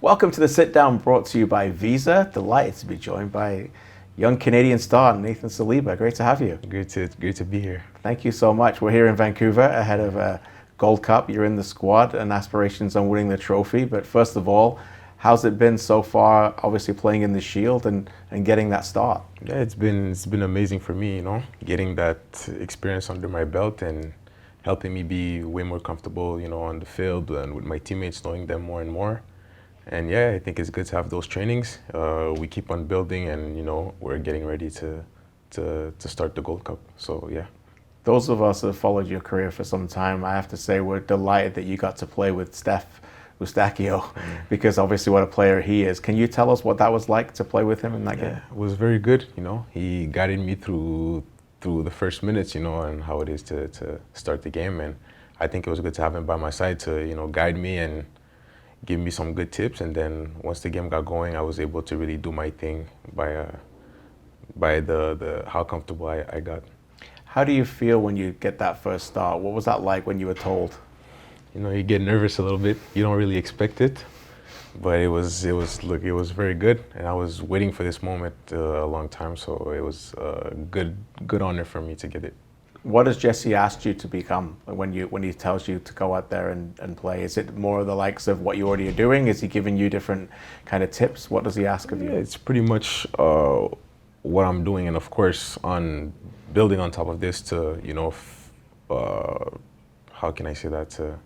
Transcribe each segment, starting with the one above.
Welcome to the Sit Down, brought to you by Visa. Delighted to be joined by young Canadian star Nathan Saliba. Great to have you. Great to be here. Thank you so much. We're here in Vancouver ahead of a Gold Cup. You're in the squad and aspirations on winning the trophy. But first of all, how's it been so far, obviously playing in the Shield and getting that start? Yeah, it's been amazing for me, getting that experience under my belt and helping me be way more comfortable, on the field and with my teammates, knowing them more and more. And yeah, I think it's good to have those trainings. We keep on building, and we're getting ready to start the Gold Cup. So yeah. Those of us that have followed your career for some time, I have to say we're delighted that you got to play with Steph Eustachio, because obviously what a player he is. Can you tell us what that was like to play with him in that game? It was very good. He guided me through the first minutes, and how it is to start the game. And I think it was good to have him by my side to guide me and give me some good tips. And then once the game got going, I was able to really do my thing by the how comfortable I got. How do you feel when you get that first start? What was that like when you were told? You get nervous a little bit. You don't really expect it, but it was very good. And I was waiting for this moment a long time, so it was a good honor for me to get it. What has Jesse asked you to become when he tells you to go out there and play? Is it more of the likes of what you already are doing? Is he giving you different kind of tips? What does he ask of you? Yeah, it's pretty much what I'm doing, and of course on building on top of this to how can I say that, to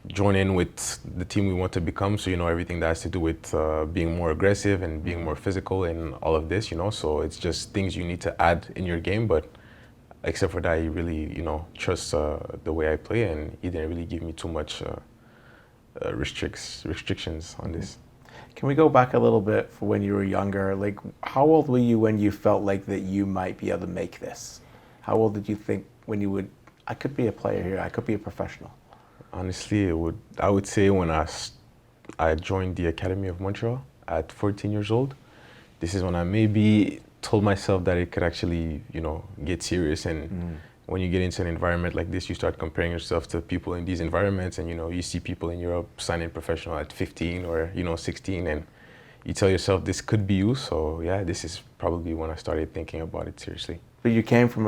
join in with the team we want to become. So everything that has to do with being more aggressive and being more physical and all of this. So it's just things you need to add in your game, but except for that, he really, trusts the way I play, and he didn't really give me too much restrictions on this. Can we go back a little bit for when you were younger? Like, how old were you when you felt like that you might be able to make this? How old did you think when you would, I could be a player here, I could be a professional? Honestly, I would say when I joined the Academy of Montreal at 14 years old. This is when I maybe told myself that it could actually, get serious. And when you get into an environment like this, you start comparing yourself to people in these environments, and you see people in Europe signing professional at 15 or 16, and you tell yourself this could be you. So yeah, this is probably when I started thinking about it seriously. But you came from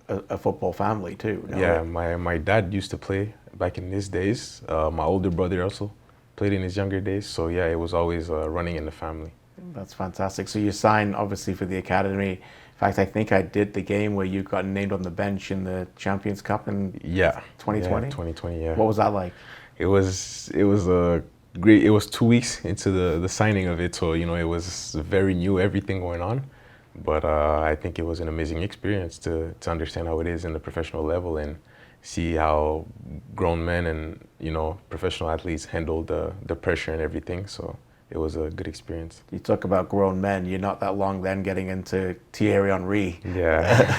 a football family too, no? Yeah, my dad used to play back in his days. My older brother also played in his younger days. So yeah, it was always running in the family. That's fantastic. So you signed obviously for the academy. In fact, I think I did the game where you got named on the bench in the Champions Cup in 2020. Yeah, 2020. Yeah. What was that like? It was a great. It was 2 weeks into the signing of it, so it was very new, everything going on. But I think it was an amazing experience to understand how it is in the professional level and see how grown men and professional athletes handle the pressure and everything. So it was a good experience. You talk about grown men. You're not that long then getting into Thierry Henry. Yeah.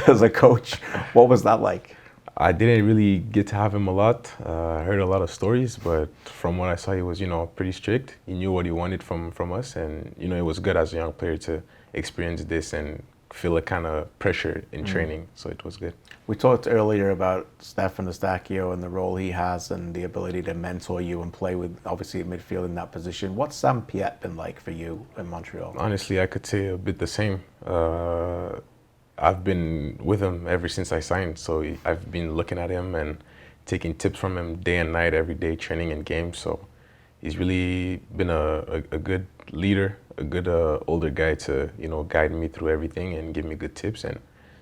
As a coach. What was that like? I didn't really get to have him a lot. I heard a lot of stories, but from what I saw, he was, pretty strict. He knew what he wanted from us, and, it was good as a young player to experience this and feel a kind of pressure in training, so it was good. We talked earlier about Stefan Ertz and the role he has and the ability to mentor you and play with, obviously, at midfield in that position. What's Sam Piette been like for you in Montreal? Honestly, I could say a bit the same. I've been with him ever since I signed, so I've been looking at him and taking tips from him day and night, every day, training and games. So he's really been a good leader, a good older guy to guide me through everything and give me good tips and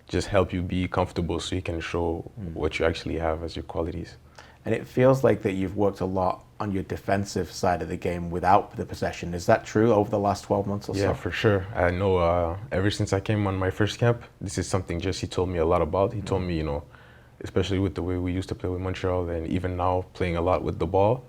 just help you be comfortable so you can show what you actually have as your qualities. And it feels like that you've worked a lot on your defensive side of the game without the possession. Is that true over the last 12 months or so? Yeah, for sure. I know ever since I came on my first camp, this is something Jesse told me a lot about. He told me, especially with the way we used to play with Montreal and even now playing a lot with the ball.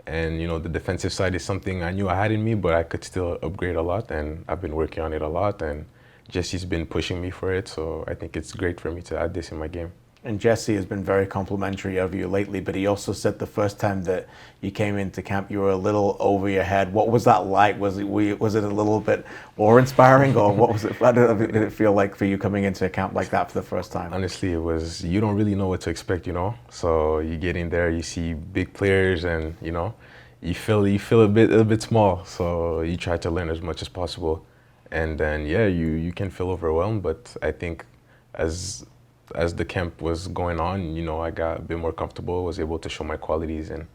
And, the defensive side is something I knew I had in me, but I could still upgrade a lot. And I've been working on it a lot. And Jesse's been pushing me for it. So I think it's great for me to add this in my game. And Jesse has been very complimentary of you lately, but he also said the first time that you came into camp, you were a little over your head. What was that like? Was it a little bit awe-inspiring, or what was it? How did it feel like for you coming into a camp like that for the first time? Honestly, it was, you don't really know what to expect, So you get in there, you see big players, and, you feel a bit small, so you try to learn as much as possible, and then yeah, you can feel overwhelmed. But I think as the camp was going on, you know, I got a bit more comfortable, was able to show my qualities, and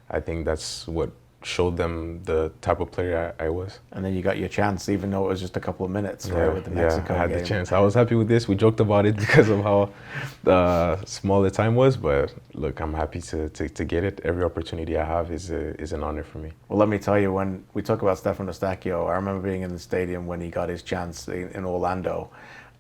I think that's what showed them the type of player I was. And then you got your chance, even though it was just a couple of minutes, right, with the Mexico I had game. the chance. I was happy with this. We joked about it because of how small the time was, but look, I'm happy to get it. Every opportunity I have is an honor for me. Well, let me tell you, when we talk about Stefan Ertz, I remember being in the stadium when he got his chance in Orlando,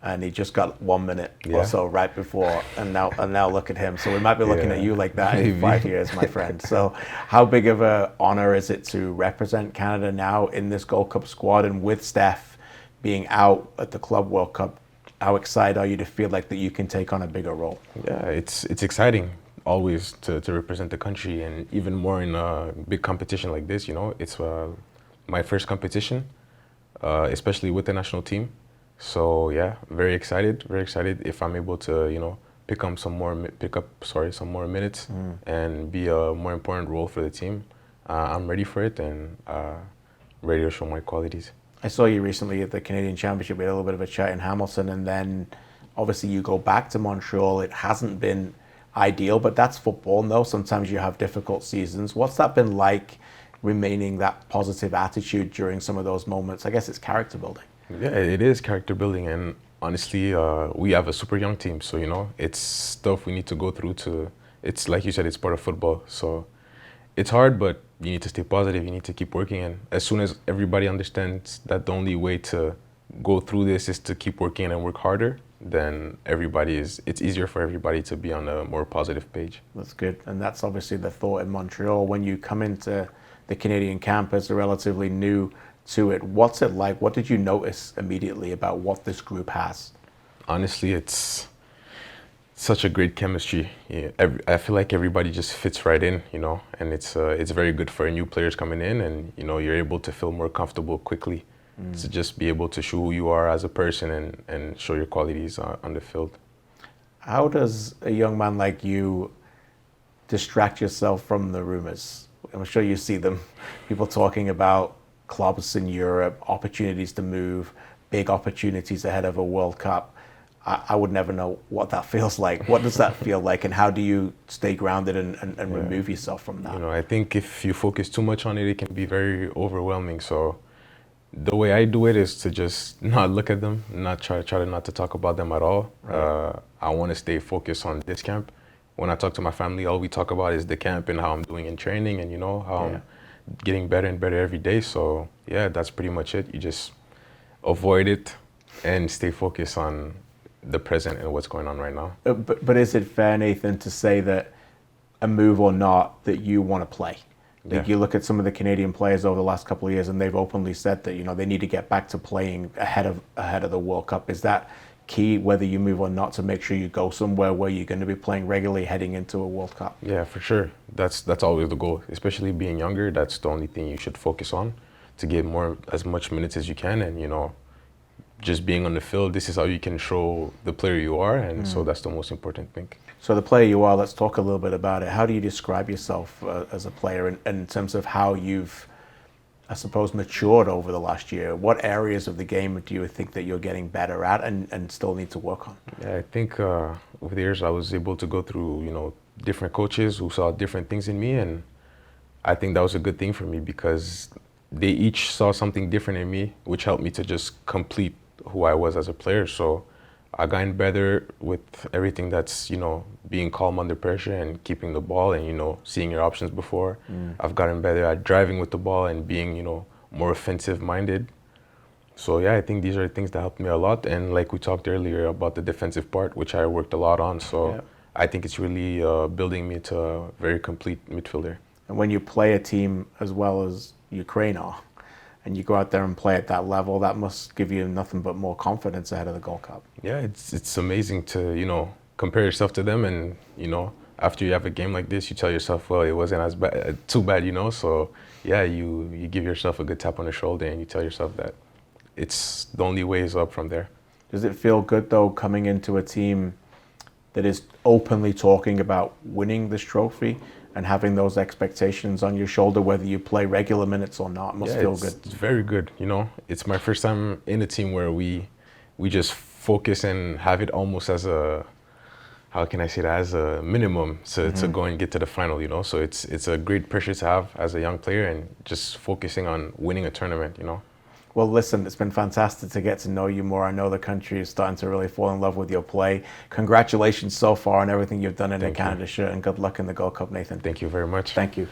and he just got 1 minute or so right before, and now look at him. So we might be looking at you like that in 5 years, my friend. So how big of an honor is it to represent Canada now in this Gold Cup squad, and with Steph being out at the Club World Cup, how excited are you to feel like that you can take on a bigger role? Yeah, it's exciting always to represent the country, and even more in a big competition like this. You know, it's my first competition, especially with the national team. So yeah, very excited if I'm able to, you know, pick up some more minutes and be a more important role for the team. I'm ready for it, and ready to show my qualities. I saw you recently at the Canadian Championship. We had a little bit of a chat in Hamilton, and then obviously you go back to Montreal. It hasn't been ideal, but that's football. No, sometimes you have difficult seasons. What's that been like, remaining that positive attitude during some of those moments? I guess it's character building. Yeah, it is character building, and honestly, we have a super young team, so you know, it's stuff we need to go through to. It's like you said, it's part of football, so it's hard, but you need to stay positive. You need to keep working, and as soon as everybody understands that the only way to go through this is to keep working and work harder, then it's easier for everybody to be on a more positive page. That's good, and that's obviously the thought in Montreal. When you come into the Canadian camp as a relatively new to it, what's it like? What did you notice immediately about what this group has? Honestly, it's such a great chemistry. Yeah, I feel like everybody just fits right in, you know, and it's very good for new players coming in, and you know, you're able to feel more comfortable quickly to just be able to show who you are as a person and show your qualities on the field. How does a young man like you distract yourself from the rumors? I'm sure you see them, people talking about clubs in Europe, opportunities to move, big opportunities ahead of a World Cup. I would never know what that feels like. What does that feel like, and how do you stay grounded and remove yourself from that? You know, I think if you focus too much on it, it can be very overwhelming. So the way I do it is to just not look at them, not try to not to talk about them at all. Right. I want to stay focused on this camp. When I talk to my family, all we talk about is the camp and how I'm doing in training, and you know, how I'm getting better and better every day. So yeah, that's pretty much it. You just avoid it and stay focused on the present and what's going on right now. But is it fair, Nathan, to say that a move or not, that you want to play? Like you look at some of the Canadian players over the last couple of years, and they've openly said that, you know, they need to get back to playing ahead of the World Cup. Is that key, whether you move or not, to make sure you go somewhere where you're going to be playing regularly heading into a World Cup? Yeah, for sure. That's always the goal, especially being younger. That's the only thing you should focus on, to get as much minutes as you can, and you know, just being on the field, this is how you can show the player you are, and so that's the most important thing. So the player you are, let's talk a little bit about it. How do you describe yourself as a player in terms of how you've, I suppose, matured over the last year? What areas of the game do you think that you're getting better at and still need to work on? Yeah, I think with the years I was able to go through, you know, different coaches who saw different things in me, and I think that was a good thing for me because they each saw something different in me, which helped me to just complete who I was as a player. So I gotten better with everything that's, you know, being calm under pressure and keeping the ball and, you know, seeing your options before. I've gotten better at driving with the ball and being, you know, more offensive minded. So yeah, I think these are things that helped me a lot. And like we talked earlier about the defensive part, which I worked a lot on. So I think it's really building me to a very complete midfielder. And when you play a team as well as Ukraine are, and you go out there and play at that level, that must give you nothing but more confidence ahead of the Gold Cup. Yeah, it's amazing to, you know, compare yourself to them, and, you know, after you have a game like this, you tell yourself, well, it wasn't as bad, too bad, you know. So yeah, you give yourself a good tap on the shoulder, and you tell yourself that it's the only way is up from there. Does it feel good though, coming into a team that is openly talking about winning this trophy and having those expectations on your shoulder, whether you play regular minutes or not, must feel good. It's very good. You know, it's my first time in a team where we just focus and have it almost as a, how can I say that, as a minimum to go and get to the final, you know. So it's a great pressure to have as a young player, and just focusing on winning a tournament, you know. Well, listen, it's been fantastic to get to know you more. I know the country is starting to really fall in love with your play. Congratulations so far on everything you've done in the Canada shirt, and good luck in the Gold Cup, Nathan. Thank you very much. Thank you.